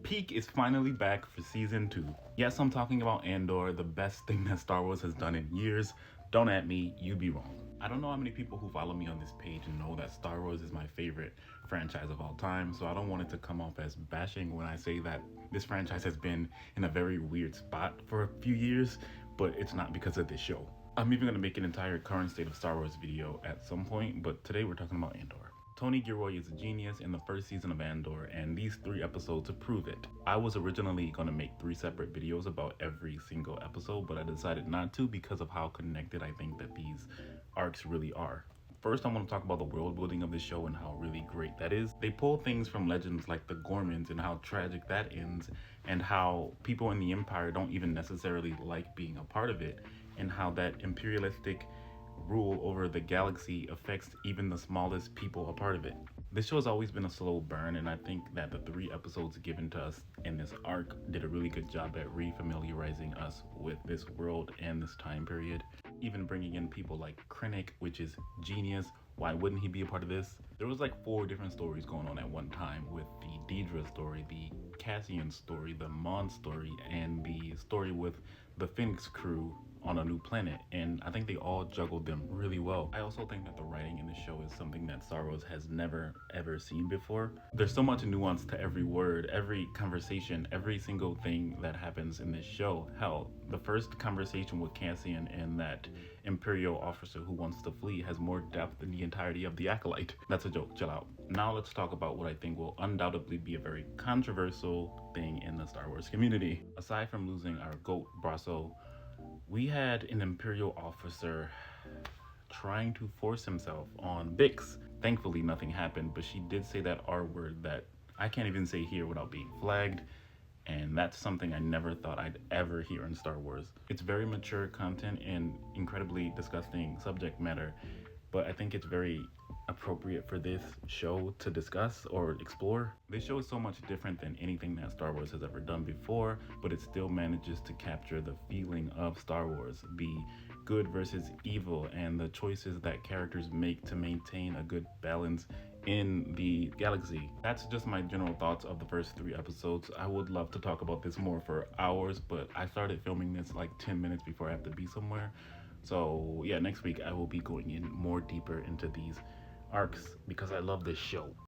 Peak is finally back for season 2. Yes, I'm talking about Andor, the best thing that Star Wars has done in years. Don't at me, you be wrong. I don't know how many people who follow me on this page know that Star Wars is my favorite franchise of all time, so I don't want it to come off as bashing when I say that this franchise has been in a very weird spot for a few years, but it's not because of this show. I'm even going to make an entire current state of Star Wars video at some point, but today we're talking about Andor. Tony Gilroy is a genius in the first season of Andor, and these 3 episodes prove it. I was originally going to make 3 separate videos about every single episode, but I decided not to because of how connected I think that these arcs really are. First, I want to talk about the world building of the show and how really great that is. They pull things from legends like the Gormans and how tragic that ends, and how people in the Empire don't even necessarily like being a part of it, and how that imperialistic rule over the galaxy affects even the smallest people a part of it. This show has always been a slow burn, and I think that the 3 episodes given to us in this arc did a really good job at refamiliarizing us with this world and this time period. Even bringing in people like Krennic, which is genius. Why wouldn't he be a part of this? There was like 4 different stories going on at one time, with the Deidre story, the Cassian story, the Mon story, and the story with the Phoenix crew on a new planet, and I think they all juggled them really well. I also think that the writing in the show is something that Star Wars has never ever seen before. There's so much nuance to every word, every conversation, every single thing that happens in this show. Hell, the first conversation with Cassian and that Imperial officer who wants to flee has more depth than the entirety of The Acolyte. That's a joke, chill out. Now let's talk about what I think will undoubtedly be a very controversial thing in the Star Wars community. Aside from losing our GOAT, Brasso, we had an Imperial officer trying to force himself on Bix. Thankfully, nothing happened, but she did say that R word that I can't even say here without being flagged, and that's something I never thought I'd ever hear in Star Wars. It's very mature content and incredibly disgusting subject matter, but I think it's very appropriate for this show to discuss or explore. This show is so much different than anything that Star Wars has ever done before, but it still manages to capture the feeling of Star Wars, the good versus evil, and the choices that characters make to maintain a good balance in the galaxy. That's just my general thoughts of the first 3 episodes. I would love to talk about this more for hours, but I started filming this like 10 minutes before I have to be somewhere. So yeah, next week I will be going in more deeper into these arcs because I love this show.